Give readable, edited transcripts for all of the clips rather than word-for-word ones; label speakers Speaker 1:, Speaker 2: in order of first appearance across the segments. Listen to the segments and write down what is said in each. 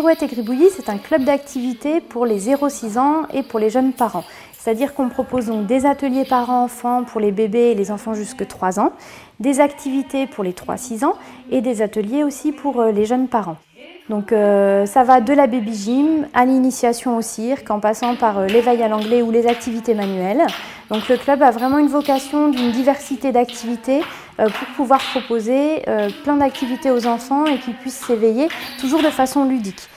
Speaker 1: Pirouette et Gribouillis, c'est un club d'activité pour les 0-6 ans et pour les jeunes parents. C'est-à-dire qu'on propose donc des ateliers parents-enfants pour les bébés et les enfants jusque 3 ans, des activités pour les 3-6 ans et des ateliers aussi pour les jeunes parents. Donc ça va de la baby gym à l'initiation au cirque, en passant par l'éveil à l'anglais ou les activités manuelles. Donc le club a vraiment une vocation d'une diversité d'activités pour pouvoir proposer plein d'activités aux enfants et qu'ils puissent s'éveiller toujours de façon ludique.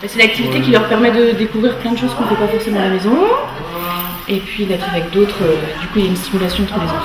Speaker 2: C'est l'activité qui leur permet de découvrir plein de choses qu'on ne fait pas forcément à la maison. Et puis d'être avec d'autres, du coup il y a une stimulation entre les enfants.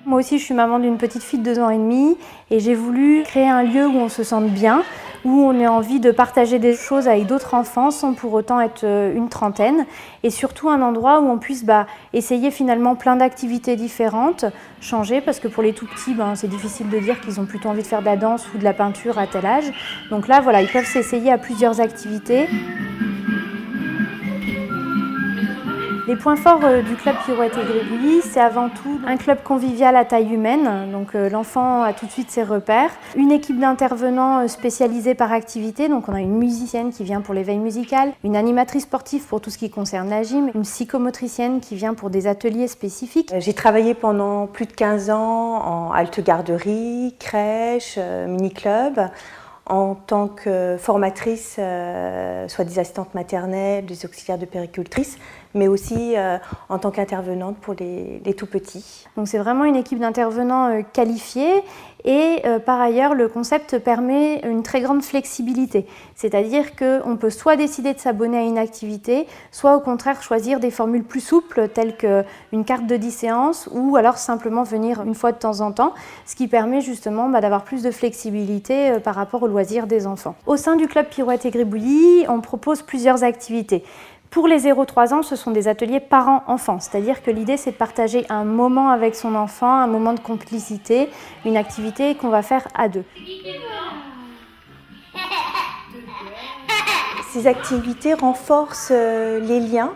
Speaker 1: Moi aussi, je suis maman d'une petite fille de 2 ans et demi et j'ai voulu créer un lieu où on se sente bien, où on ait envie de partager des choses avec d'autres enfants sans pour autant être une trentaine, et surtout un endroit où on puisse essayer finalement plein d'activités différentes, changer, parce que pour les tout petits, c'est difficile de dire qu'ils ont plutôt envie de faire de la danse ou de la peinture à tel âge. Donc là, voilà, ils peuvent s'essayer à plusieurs activités. Les points forts du club Pirouette et Gribouillis, c'est avant tout un club convivial à taille humaine, donc l'enfant a tout de suite ses repères. Une équipe d'intervenants spécialisés par activité, donc on a une musicienne qui vient pour l'éveil musical, une animatrice sportive pour tout ce qui concerne la gym, une psychomotricienne qui vient pour des ateliers spécifiques.
Speaker 3: J'ai travaillé pendant plus de 15 ans en halte-garderie, crèche, mini-club, en tant que formatrice, soit des assistantes maternelles, des auxiliaires de puéricultrice, mais aussi en tant qu'intervenante pour les tout-petits.
Speaker 1: Donc c'est vraiment une équipe d'intervenants qualifiés et par ailleurs le concept permet une très grande flexibilité. C'est-à-dire qu'on peut soit décider de s'abonner à une activité, soit au contraire choisir des formules plus souples telles qu'une carte de 10 séances ou alors simplement venir une fois de temps en temps, ce qui permet justement d'avoir plus de flexibilité par rapport aux loisirs des enfants. Au sein du club Pirouette et Gribouillis, on propose plusieurs activités. Pour les 0-3 ans, ce sont des ateliers parents-enfants, c'est-à-dire que l'idée c'est de partager un moment avec son enfant, un moment de complicité, une activité qu'on va faire à deux.
Speaker 3: Ces activités renforcent les liens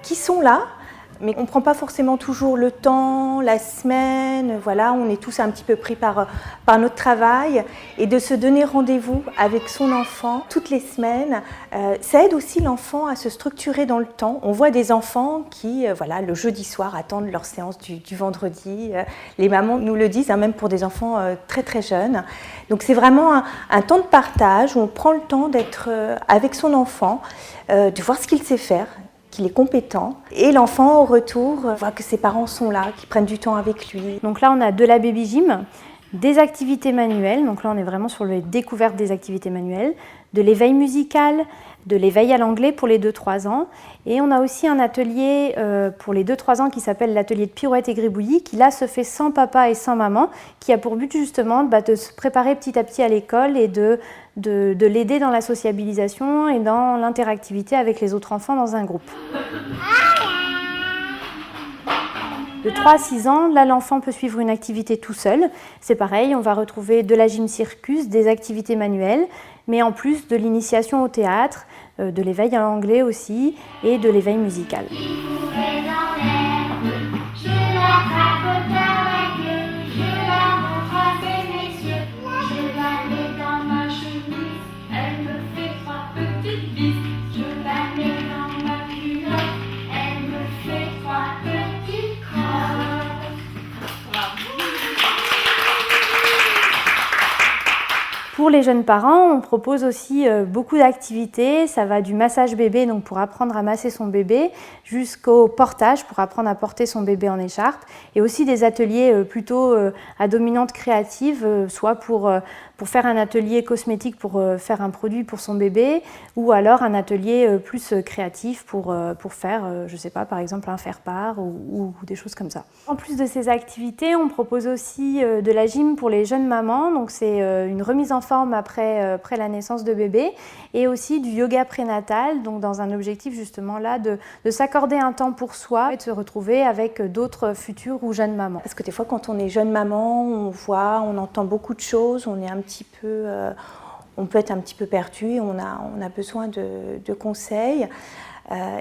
Speaker 3: qui sont là, mais on ne prend pas forcément toujours le temps, la semaine, voilà, on est tous un petit peu pris par notre travail, et de se donner rendez-vous avec son enfant toutes les semaines, ça aide aussi l'enfant à se structurer dans le temps. On voit des enfants qui, voilà, le jeudi soir, attendent leur séance du vendredi. Les mamans nous le disent, même pour des enfants très très jeunes. Donc c'est vraiment un temps de partage où on prend le temps d'être avec son enfant, de voir ce qu'il sait faire, qu'il est compétent, et l'enfant au retour voit que ses parents sont là, qu'ils prennent du temps avec lui.
Speaker 1: Donc là on a de la baby gym, des activités manuelles, donc là on est vraiment sur la découverte des activités manuelles, de l'éveil musical, de l'éveil à l'anglais pour les 2-3 ans, et on a aussi un atelier pour les 2-3 ans qui s'appelle l'atelier de Pirouette et Gribouillis, qui là se fait sans papa et sans maman, qui a pour but justement de se préparer petit à petit à l'école et de l'aider dans la sociabilisation et dans l'interactivité avec les autres enfants dans un groupe. De 3 à 6 ans, là l'enfant peut suivre une activité tout seul. C'est pareil, on va retrouver de la gym circus, des activités manuelles, mais en plus de l'initiation au théâtre, de l'éveil à l'anglais aussi et de l'éveil musical. Pour les jeunes parents, on propose aussi beaucoup d'activités. Ça va du massage bébé, donc pour apprendre à masser son bébé, jusqu'au portage pour apprendre à porter son bébé en écharpe, et aussi des ateliers plutôt à dominante créative, soit pour faire un atelier cosmétique pour faire un produit pour son bébé, ou alors un atelier plus créatif pour faire, je sais pas, par exemple un faire-part ou des choses comme ça. En plus de ces activités, on propose aussi de la gym pour les jeunes mamans, donc c'est une remise en forme après la naissance de bébé, et aussi du yoga prénatal, donc dans un objectif justement là de s'accorder un temps pour soi et de se retrouver avec d'autres futures ou jeunes mamans.
Speaker 3: Parce que des fois quand on est jeune maman, on voit, on entend beaucoup de choses, on est un petit peu, on peut être un petit peu perdu et on a besoin de conseils.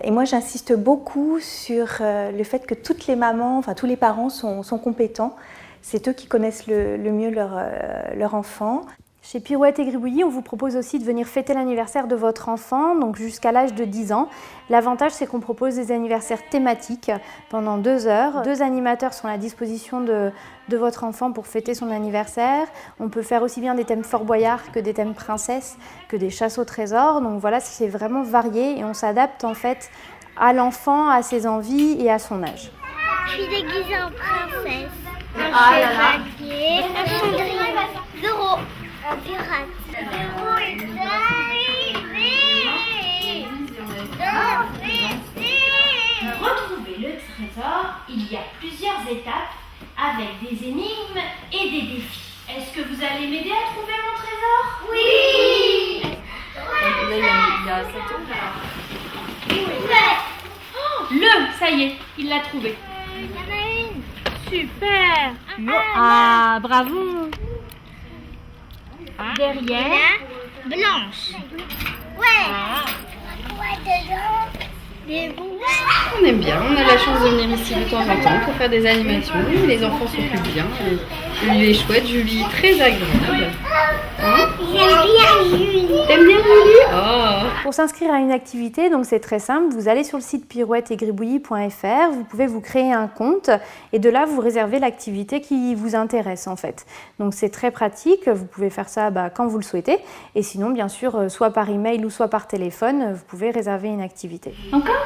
Speaker 3: Et moi, j'insiste beaucoup sur le fait que toutes les mamans, enfin tous les parents sont compétents. C'est eux qui connaissent le mieux leur enfant.
Speaker 1: Chez Pirouette et Gribouillis, on vous propose aussi de venir fêter l'anniversaire de votre enfant, donc jusqu'à l'âge de 10 ans. L'avantage, c'est qu'on propose des anniversaires thématiques pendant 2 heures. 2 animateurs sont à la disposition de votre enfant pour fêter son anniversaire. On peut faire aussi bien des thèmes Fort Boyard que des thèmes princesse, que des chasses au trésor. Donc voilà, c'est vraiment varié et on s'adapte en fait à l'enfant, à ses envies et à son âge.
Speaker 4: Je suis déguisée en princesse, un chevalier, un cendrier, Zoro, un pirate. Zoro est arrivé.
Speaker 5: Pour retrouver le trésor, il y a plusieurs étapes avec des énigmes et des défis. Est-ce que vous allez m'aider à trouver mon trésor?
Speaker 4: Oui.
Speaker 2: Là, il y a 7 ans.
Speaker 5: Ça y est, il l'a trouvé.
Speaker 4: Il y en a une.
Speaker 5: Super. Ah, bravo. Derrière.
Speaker 4: Blanche. Ouais. Ouais, dedans. Des boules.
Speaker 6: On aime bien, on a la chance de venir ici de temps en temps pour faire des animations. Les enfants s'occupent bien. Julie est chouette, Julie très agréable.
Speaker 4: J'aime bien Julie.
Speaker 6: T'aimes bien Julie? Oh.
Speaker 1: Pour s'inscrire à une activité, donc c'est très simple, vous allez sur le site pirouetteetgribouillis.fr, vous pouvez vous créer un compte et de là vous réservez l'activité qui vous intéresse en fait. Donc c'est très pratique, vous pouvez faire ça quand vous le souhaitez et sinon bien sûr soit par email ou soit par téléphone, vous pouvez réserver une activité.
Speaker 5: Encore?